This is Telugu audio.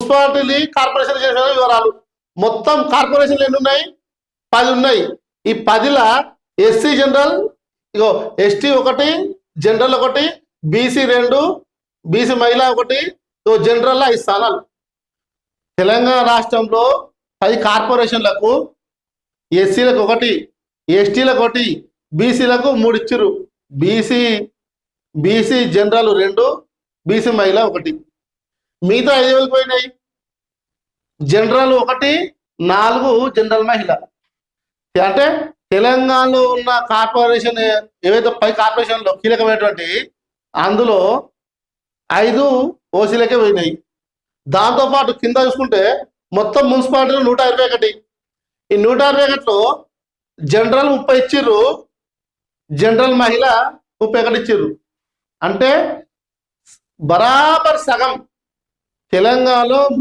మున్సిపాలిటీ కార్పొరేషన్ చేసిన వివరాలు. మొత్తం కార్పొరేషన్లు ఎన్ని ఉన్నాయి? 10 ఉన్నాయి. ఈ 10ల ఎస్సీ జనరల్ ఇగో ఎస్టీ 1, జనరల్ 1, బీసీ 2, బీసీ మహిళ 1, జనరల్ 5 స్థానాలు. తెలంగాణ రాష్ట్రంలో 10 కార్పొరేషన్లకు ఎస్సీలకు 1, ఎస్టీలకు 1, బీసీలకు 3 ఇచ్చిర్రు. బీసీ జనరల్ 2, బీసీ మహిళ 1. మిగతా 5 వేలు పోయినాయి. జనరల్ 1, 4 జనరల్ మహిళ. అంటే తెలంగాణలో ఉన్న కార్పొరేషన్ ఏవైతే 10 కార్పొరేషన్లో కీలకమైనటువంటి అందులో 5 ఓసీలకే పోయినాయి. దాంతోపాటు కింద చూసుకుంటే మొత్తం మున్సిపాలిటీలు 121. ఈ 121లో జనరల్ 30 ఇచ్చిర్రు, జనరల్ మహిళ 31 ఇచ్చిర్రు. అంటే బరాబర్ సగం తెలంగాణలో